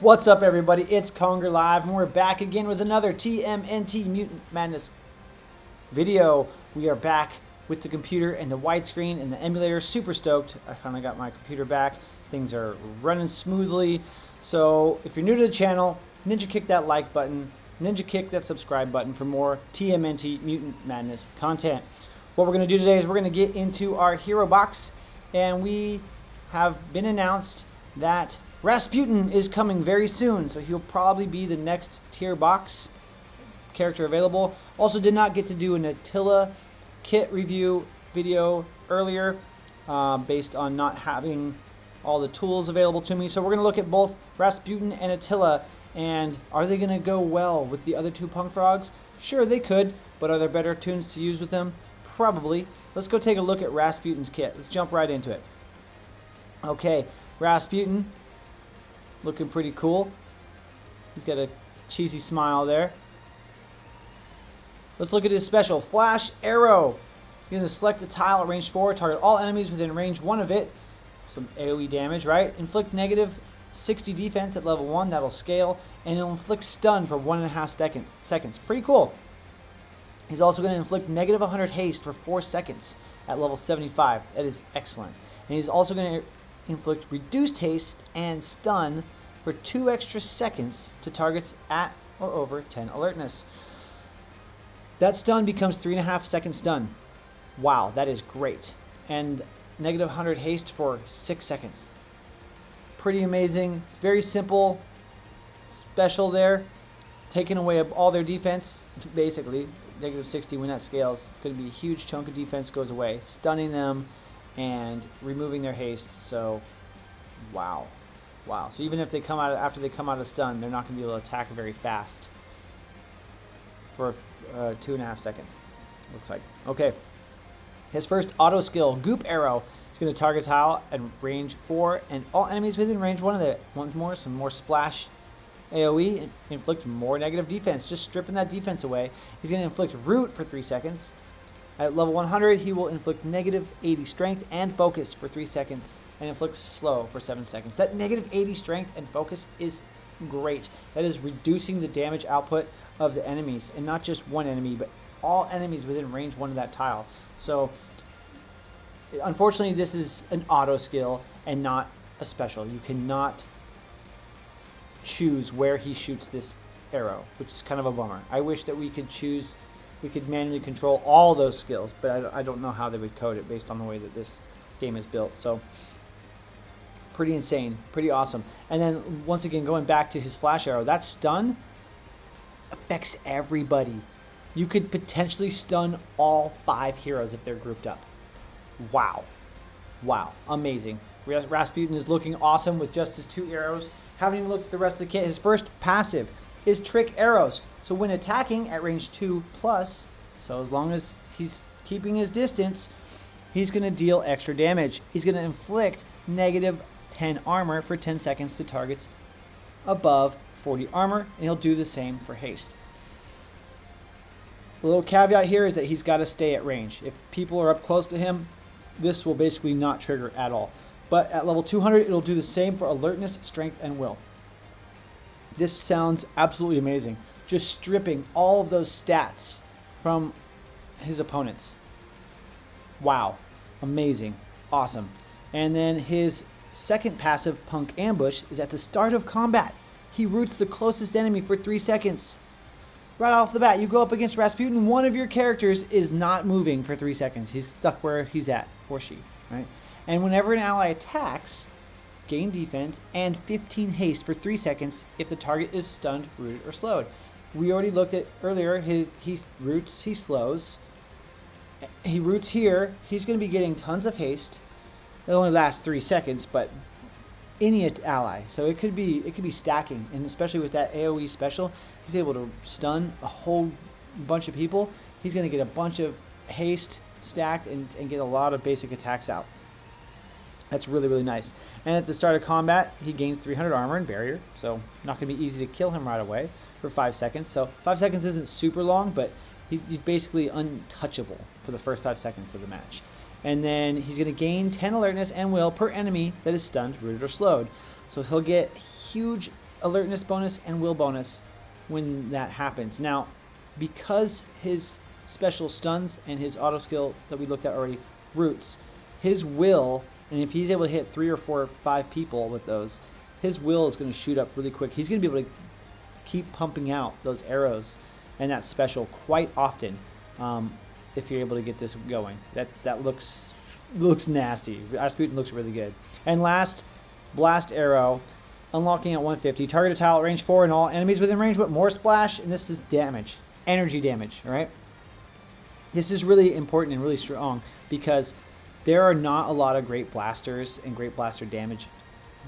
What's up, everybody? It's Conger Live, and we're back again with another TMNT Mutant Madness video. We are back with the computer and the widescreen and the emulator. Super stoked. I finally got my computer back. Things are running smoothly. So if you're new to the channel, ninja kick that like button, ninja kick that subscribe button for more TMNT Mutant Madness content. What we're going to do today is we're going to get into our hero box, and we have been announced that Rasputin is coming very soon, so he'll probably be the next tier box character available. Also did not get to do an Attila kit review video earlier based on not having all the tools available to me. So we're going to look at both Rasputin and Attila, and are they going to go well with the other two punk frogs? Sure, they could, but are there better tunes to use with them? Probably. Let's go take a look at Rasputin's kit. Let's jump right into it. Okay, Rasputin, looking pretty cool. He's got a cheesy smile there. Let's look at his special. Flash Arrow. He's going to select the tile at range 4, target all enemies within range 1 of it. Some AoE damage, right? Inflict negative 60 defense at level 1. That'll scale. And it'll inflict stun for 1.5 seconds. Pretty cool. He's also going to inflict negative 100 haste for 4 seconds at level 75. That is excellent. And he's also going to inflict reduced haste and stun for 2 extra seconds to targets at or over 10 alertness. That stun becomes 3.5 second stun. Wow, that is great. And negative 100 haste for 6 seconds. Pretty amazing. It's very simple. Special there. Taking away all their defense, basically. Negative 60 when that scales. It's going to be a huge chunk of defense goes away. Stunning them and removing their haste. So, wow. So even if they come out after they come out of stun, they're not going to be able to attack very fast for 2.5 seconds. Looks like. Okay. His first auto skill, Goop Arrow. It's going to target tile at range 4 and all enemies within range 1 of it. Once more, some more splash AoE, inflict more negative defense, just stripping that defense away. He's going to inflict Root for 3 seconds. At level 100, he will inflict negative 80 strength and focus for 3 seconds, and inflict slow for 7 seconds. That negative 80 strength and focus is great. That is reducing the damage output of the enemies, and not just one enemy, but all enemies within range 1 of that tile. So, unfortunately, this is an auto skill and not a special. You cannot choose where he shoots this arrow, which is kind of a bummer. I wish that we could manually control all those skills, but I don't know how they would code it based on the way that this game is built. So pretty insane, pretty awesome. And then once again, going back to his flash arrow, that stun affects everybody. You could potentially stun all 5 heroes if they're grouped up. Wow, amazing. Rasputin is looking awesome with just his 2 arrows. Haven't even looked at the rest of the kit. His first passive is Trick Arrows. So when attacking at range 2+, so as long as he's keeping his distance, he's going to deal extra damage. He's going to inflict negative 10 armor for 10 seconds to targets above 40 armor, and he'll do the same for haste. The little caveat here is that he's got to stay at range. If people are up close to him, this will basically not trigger at all. But at level 200, it'll do the same for alertness, strength, and will. This sounds absolutely amazing. Just stripping all of those stats from his opponents. Wow. Amazing. Awesome. And then his second passive, Punk Ambush, is at the start of combat. He roots the closest enemy for 3 seconds. Right off the bat, you go up against Rasputin, one of your characters is not moving for 3 seconds. He's stuck where he's at, or she, right? And whenever an ally attacks, gain defense and 15 haste for 3 seconds if the target is stunned, rooted, or slowed. We already looked at earlier, he roots, he slows. He roots here, he's going to be getting tons of haste. It only lasts 3 seconds, but any ally. So it could be stacking, and especially with that AoE special, he's able to stun a whole bunch of people. He's going to get a bunch of haste stacked and get a lot of basic attacks out. That's really, really nice. And at the start of combat, he gains 300 armor and barrier, so not going to be easy to kill him right away for 5 seconds. So 5 seconds isn't super long, but he's basically untouchable for the first 5 seconds of the match. And then he's going to gain 10 alertness and will per enemy that is stunned, rooted, or slowed. So he'll get huge alertness bonus and will bonus when that happens. Now, because his special stuns and his auto skill that we looked at already roots, his will, and if he's able to hit 3 or 4 or 5 people with those, his will is going to shoot up really quick. He's going to be able to keep pumping out those arrows and that special quite often if you're able to get this going. That looks nasty. Rasputin looks really good. And last, blast arrow, unlocking at 150. Target a tile at range 4 and all enemies within range with more splash, and this is damage, energy damage, all right? This is really important and really strong because there are not a lot of great blasters and great blaster damage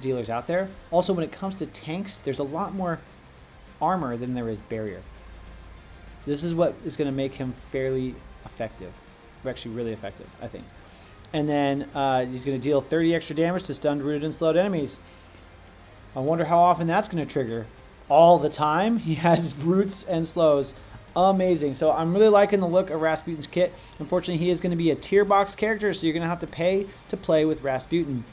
dealers out there. Also, when it comes to tanks, there's a lot more armor than there is barrier. This is what is going to make him fairly effective. Actually, really effective, I think. And then he's going to deal 30 extra damage to stunned, rooted, and slowed enemies. I wonder how often that's going to trigger. All the time. He has roots and slows. Amazing. So I'm really liking the look of Rasputin's kit. Unfortunately, he is going to be a tier box character, so you're going to have to pay to play with Rasputin.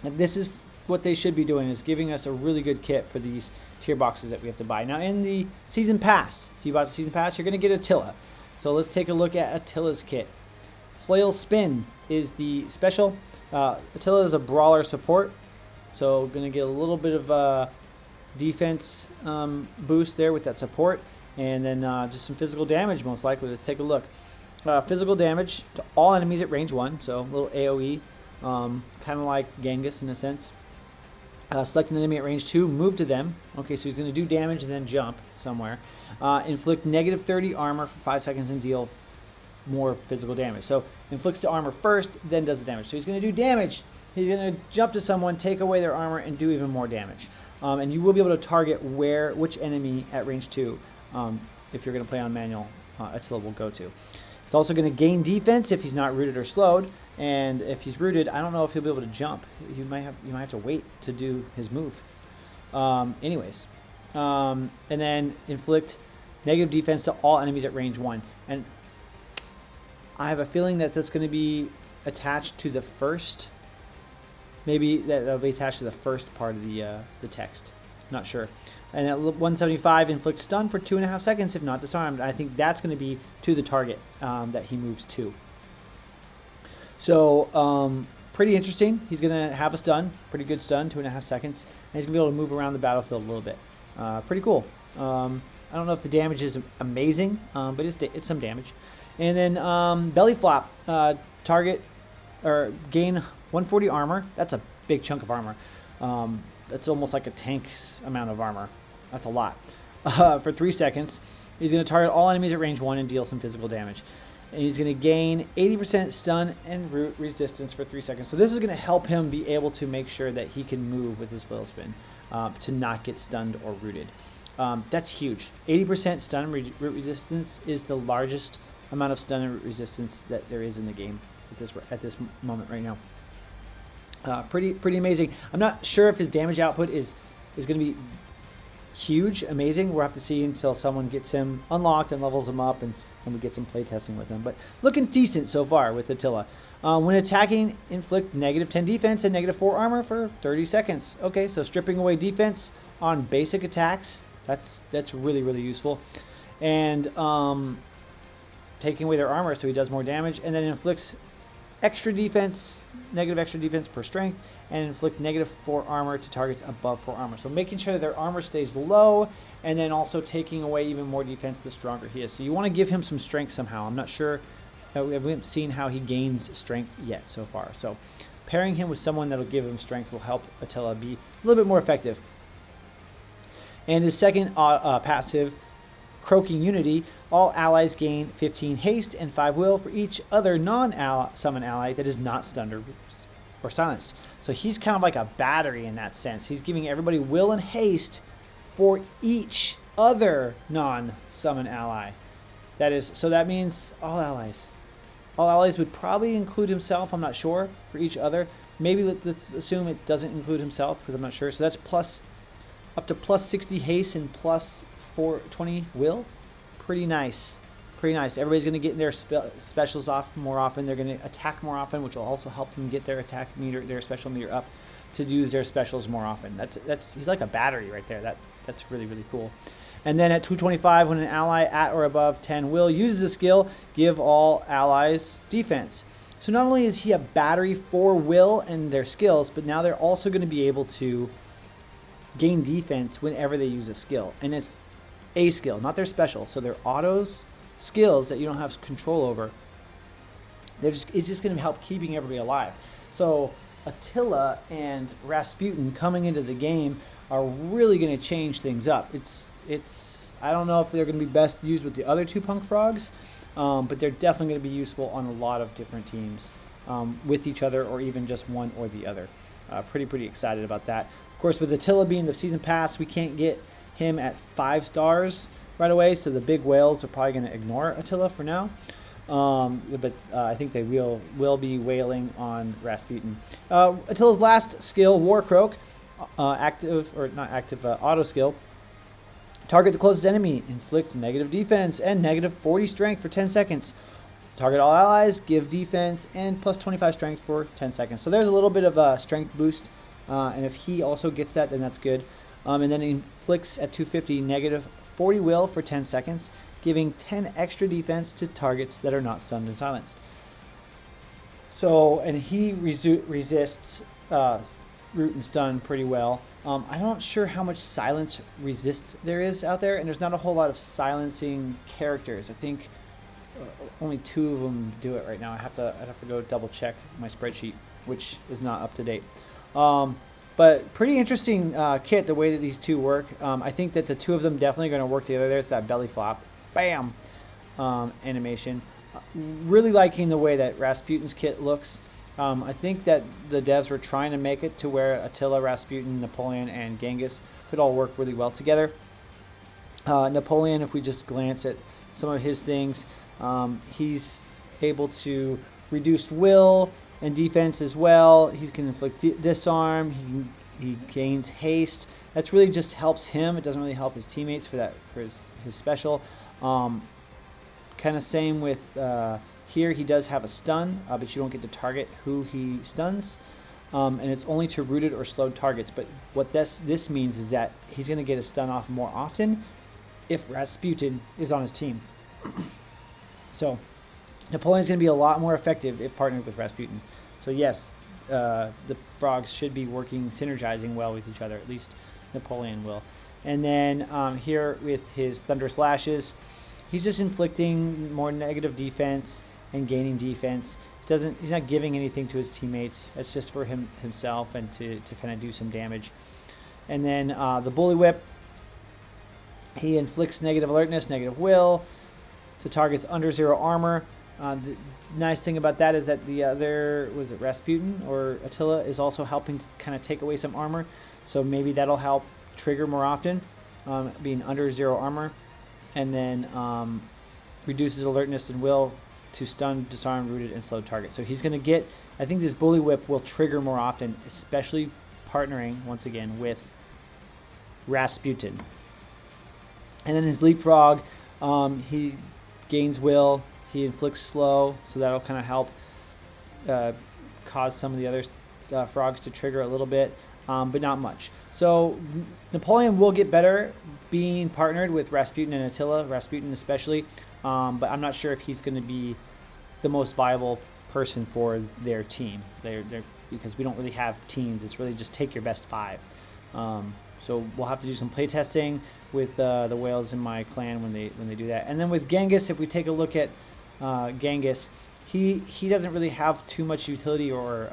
And this is what they should be doing, is giving us a really good kit for these tier boxes that we have to buy. Now, in the season pass, if you bought the season pass, you're going to get Attila. So let's take a look at Attila's kit. Flail Spin is the special. Attila is a brawler support, so going to get a little bit of defense boost there with that support, and then just some physical damage most likely. Let's take a look. Physical damage to all enemies at range 1, so a little AoE, kind of like Genghis in a sense. Select an enemy at range 2, move to them. Okay, so he's going to do damage and then jump somewhere. Inflict negative 30 armor for 5 seconds and deal more physical damage. So inflicts the armor first, then does the damage. So he's going to do damage. He's going to jump to someone, take away their armor, and do even more damage. And you will be able to target which enemy at range 2, if you're going to play on manual, Attila will go to. He's also going to gain defense if he's not rooted or slowed. And if he's rooted, I don't know if he'll be able to jump. You might have to wait to do his move. Anyways, and then inflict negative defense to all enemies at range 1. And I have a feeling that that's going to be attached to the first. Maybe that'll be attached to the first part of the text. Not sure. And at 175, inflict stun for 2.5 seconds if not disarmed. I think that's going to be to the target that he moves to. So pretty interesting. He's going to have a stun, pretty good stun, 2.5 seconds, and he's going to be able to move around the battlefield a little bit. Pretty cool. I don't know if the damage is amazing, but it's some damage. And then belly flop, target or gain 140 armor. That's a big chunk of armor. That's almost like a tank's amount of armor. That's a lot. For 3 seconds, he's going to target all enemies at range 1 and deal some physical damage. And he's going to gain 80% stun and root resistance for 3 seconds. So this is going to help him be able to make sure that he can move with his flail spin to not get stunned or rooted. That's huge. 80% stun and root resistance is the largest amount of stun and root resistance that there is in the game at this moment right now. Pretty amazing. I'm not sure if his damage output is going to be huge, amazing. We'll have to see until someone gets him unlocked and levels him up and we get some play testing with him. But looking decent so far with Attila. When attacking, inflict negative 10 defense and negative 4 armor for 30 seconds. Okay, so stripping away defense on basic attacks, that's really, really useful. And taking away their armor so he does more damage, and then inflicts extra defense, negative extra defense per strength, and inflict negative 4 armor to targets above 4 armor. So making sure that their armor stays low, and then also taking away even more defense the stronger he is. So you want to give him some strength somehow. I'm not sure, we haven't seen how he gains strength yet so far. So pairing him with someone that'll give him strength will help Attila be a little bit more effective. And his second passive, Croaking Unity, all allies gain 15 haste and 5 will for each other non-summon ally that is not stunned or silenced. So he's kind of like a battery in that sense. He's giving everybody will and haste for each other non-summon ally. So that means all allies. All allies would probably include himself, I'm not sure, for each other. Maybe let's assume it doesn't include himself because I'm not sure. So that's up to plus 60 haste and plus 420 will. Pretty nice. Pretty nice. Everybody's going to get their specials off more often. They're going to attack more often, which will also help them get their attack meter, their special meter up. to use their specials more often. He's like a battery right there. That's really, really cool. And then at 225, when an ally at or above 10 will uses a skill, give all allies defense. So not only is he a battery for will and their skills, but now they're also going to be able to gain defense whenever they use a skill. And it's a skill, not their special. So they're autos, skills that you don't have control over. It's just going to help keeping everybody alive. So Attila and Rasputin coming into the game are really going to change things up. I don't know if they're going to be best used with the other two punk frogs, but they're definitely going to be useful on a lot of different teams with each other, or even just one or the other. Pretty excited about that. Of course, with Attila being the season pass, we can't get him at 5 stars right away, so the big whales are probably going to ignore Attila for now. But I think they will be wailing on Rasputin. Attila's last skill, War Croak, auto skill. Target the closest enemy, inflict negative defense and negative 40 strength for 10 seconds. Target all allies, give defense and plus 25 strength for 10 seconds. So there's a little bit of a strength boost, and if he also gets that, then that's good. And then inflicts at 250 negative 40 will for 10 seconds, giving 10 extra defense to targets that are not stunned and silenced. So, and he resists root and stun pretty well. I'm not sure how much silence resist there is out there, and there's not a whole lot of silencing characters. I think only 2 of them do it right now. I'd have to go double check my spreadsheet, which is not up to date. But pretty interesting kit, the way that these two work. I think that the 2 of them definitely going to work together. There's that belly flop, bam, animation. Really liking the way that Rasputin's kit looks. I think that the devs were trying to make it to where Attila, Rasputin, Napoleon, and Genghis could all work really well together. Napoleon, if we just glance at some of his things, he's able to reduce will and defense as well. He can inflict disarm. He gains haste. That's really just helps him. It doesn't really help his teammates for his special. Kind of same with here. He does have a stun, but you don't get to target who he stuns. And it's only to rooted or slowed targets. But what this means is that he's going to get a stun off more often if Rasputin is on his team. So Napoleon's going to be a lot more effective if partnered with Rasputin. So yes, the frogs should be synergizing well with each other. At least Napoleon will. And then here with his Thunderous Lashes, he's just inflicting more negative defense and gaining defense. He's not giving anything to his teammates. It's just for himself and to kind of do some damage. And then the Bully Whip, he inflicts negative alertness, negative will to targets under 0 armor. The nice thing about that is that the other, was it Rasputin or Attila, is also helping to kind of take away some armor. So maybe that'll help trigger more often, being under 0 armor. And then reduces alertness and will to stun, disarm, rooted, and slow targets. So he's going to get, I think this Bully Whip will trigger more often, especially partnering, once again, with Rasputin. And then his Leapfrog, he gains will, he inflicts slow, so that'll kind of help cause some of the other frogs to trigger a little bit, but not much. So Napoleon will get better being partnered with Rasputin and Attila, Rasputin especially, but I'm not sure if he's going to be the most viable person for their team. They're because we don't really have teams. It's really just take your best 5. So we'll have to do some play testing with the whales in my clan when they do that. And then with Genghis, if we take a look at Genghis, he doesn't really have too much utility or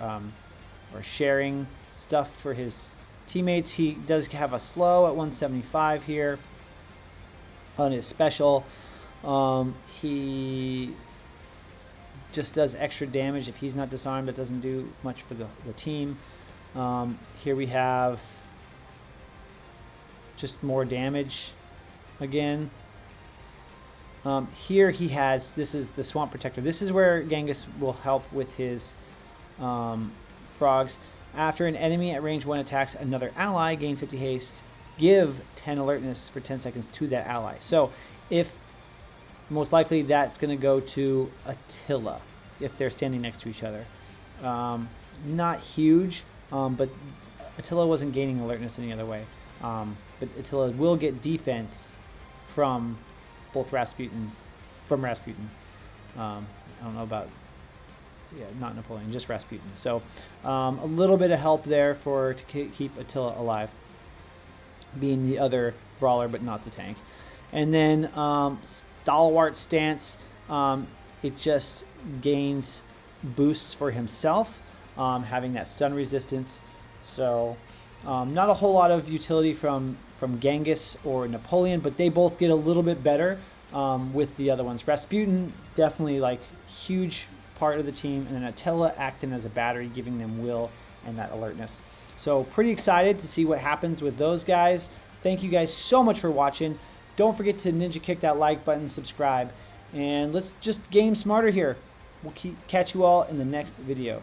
sharing stuff for his teammates. He does have a slow at 175 here on his special. He just does extra damage if he's not disarmed. It doesn't do much for the team. Here we have just more damage again. Here he has, this is the Swamp Protector. This is where Genghis will help with his frogs. After an enemy at range 1 attacks another ally, gain 50 haste, give 10 alertness for 10 seconds to that ally. So if most likely that's going to go to Attila if they're standing next to each other. Not huge, but Attila wasn't gaining alertness any other way. But Attila will get defense from both Rasputin. I don't know about, yeah, not Napoleon, just Rasputin. So a little bit of help there to keep Attila alive, being the other brawler but not the tank. And then Stalwart Stance, it just gains boosts for himself, having that stun resistance. So not a whole lot of utility from Genghis or Napoleon, but they both get a little bit better with the other ones. Rasputin, definitely like huge part of the team, and then Attila acting as a battery, giving them will and that alertness. So pretty excited to see what happens with those guys. Thank you guys so much for watching. Don't forget to ninja kick that like button, subscribe, and let's just game smarter here. We'll catch you all in the next video.